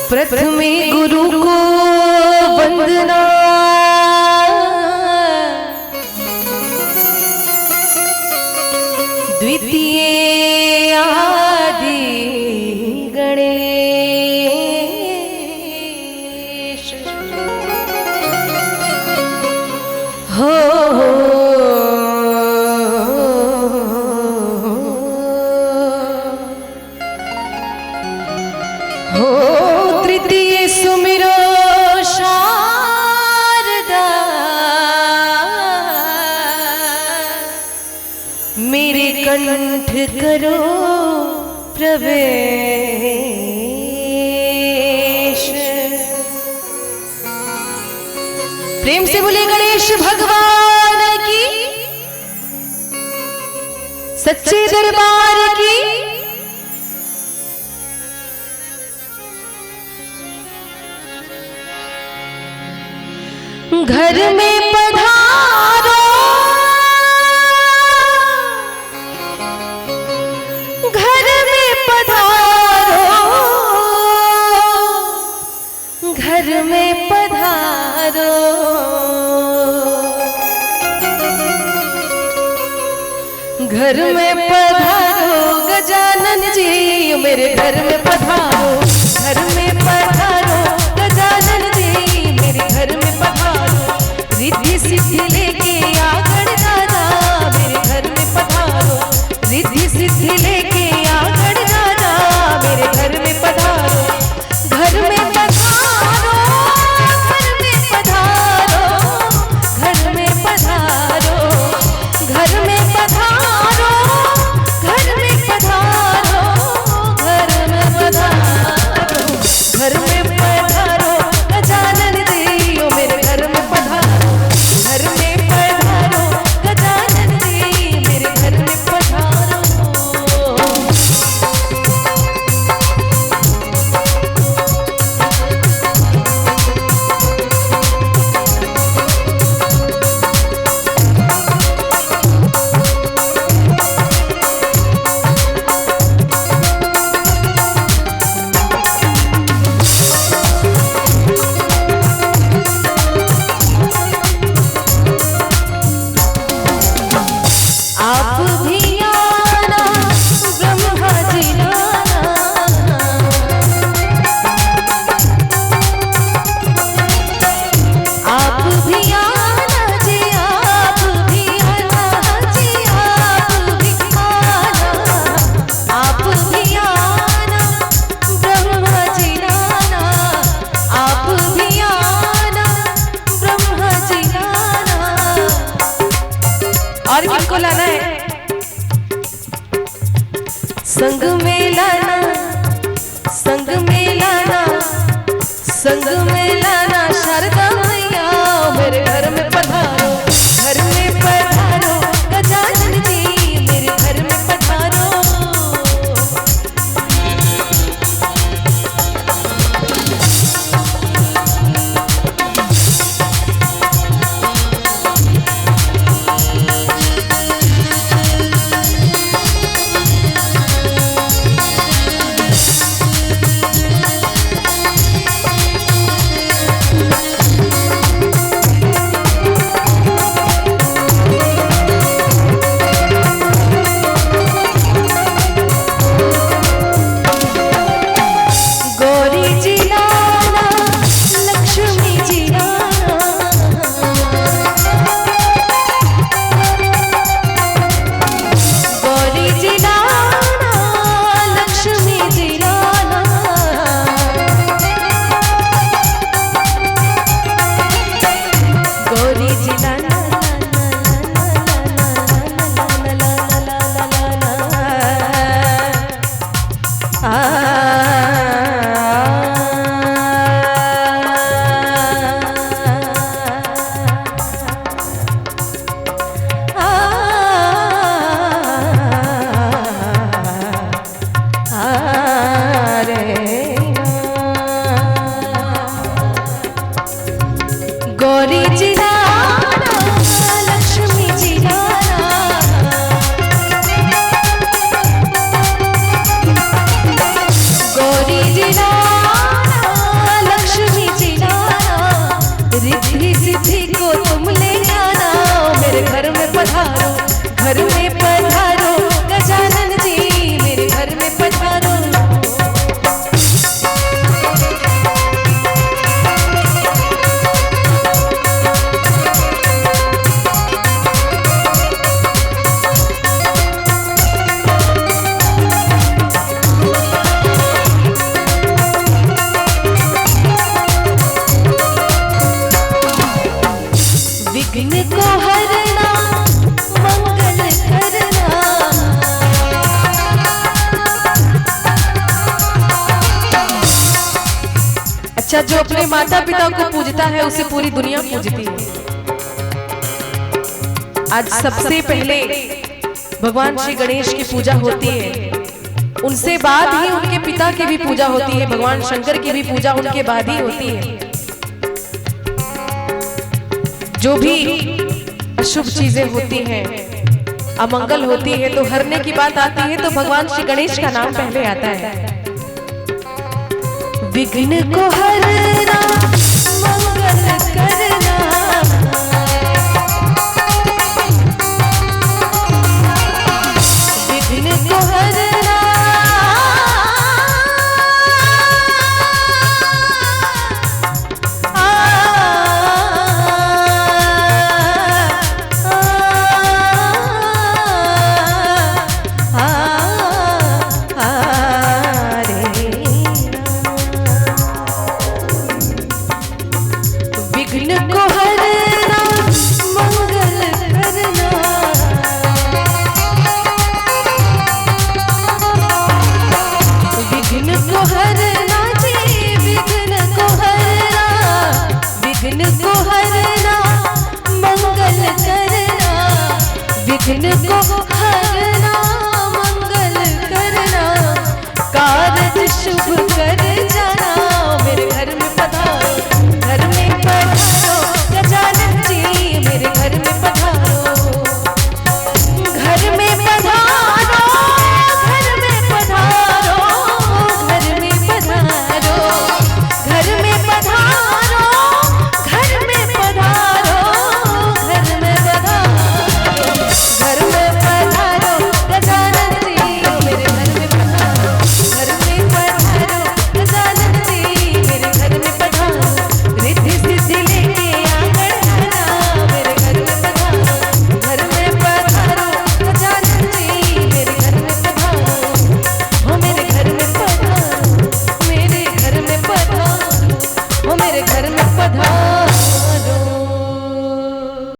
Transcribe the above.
प्रथमे गुरु को वंदना, द्वितीय आदि गणेश हो तृतीय सुमिरो शारदा, मेरे कंठ करो प्रवेश। प्रेम से बोले गणेश भगवान की, सच्चे दरबार की। घर में पधारो, घर में पधारो, घर में पधारो। घर में पधारो गजानन जी, मेरे घर में पधारो, घर में पधारो गजानन जी, मेरे घर में पधारो। रिद्धि सिद्धि लेके आ गणराजा, मेरे घर में पधारो। रिद्धि सिद्धि लेके आ गणराजा, मेरे घर में पधारो। घर में पधारो, घर में पधारो, घर में पधारो, घर में पधारो, घर में पधारो, घर में पधारो, घर में पधारो गजानन जी, ओ मेरे घर में पधारो। घर में पधारो गजानन जी, मेरे घर में पधारो। आप भी आना ब्रह्मा जी लाना, आप भी आना जी, आप भी आना जी, आप भी आना, आप भी आना ब्रह्मा जी लाना, आप भी आना ब्रह्मा जी लाना। और किनको लाना है? संग में लाना, संग में लाना, संग में लाना शारदा मैया, मेरे घर में पधारो। घर में पधारो गजानन जी, मेरे घर में पधारो। अच्छा, जो अपने माता पिता को पूजता है उसे पूरी दुनिया पूजती है। आज सबसे पहले भगवान श्री गणेश की पूजा होती है, उनसे बाद ही उनके पिता की भी पूजा होती है, भगवान शंकर की भी पूजा उनके बाद ही होती है। जो भी अशुभ चीजें होती हैं, अमंगल होती है, तो हरने की बात आती है तो भगवान श्री गणेश का नाम पहले आता है। विघ्न को हरना, मंगल करना,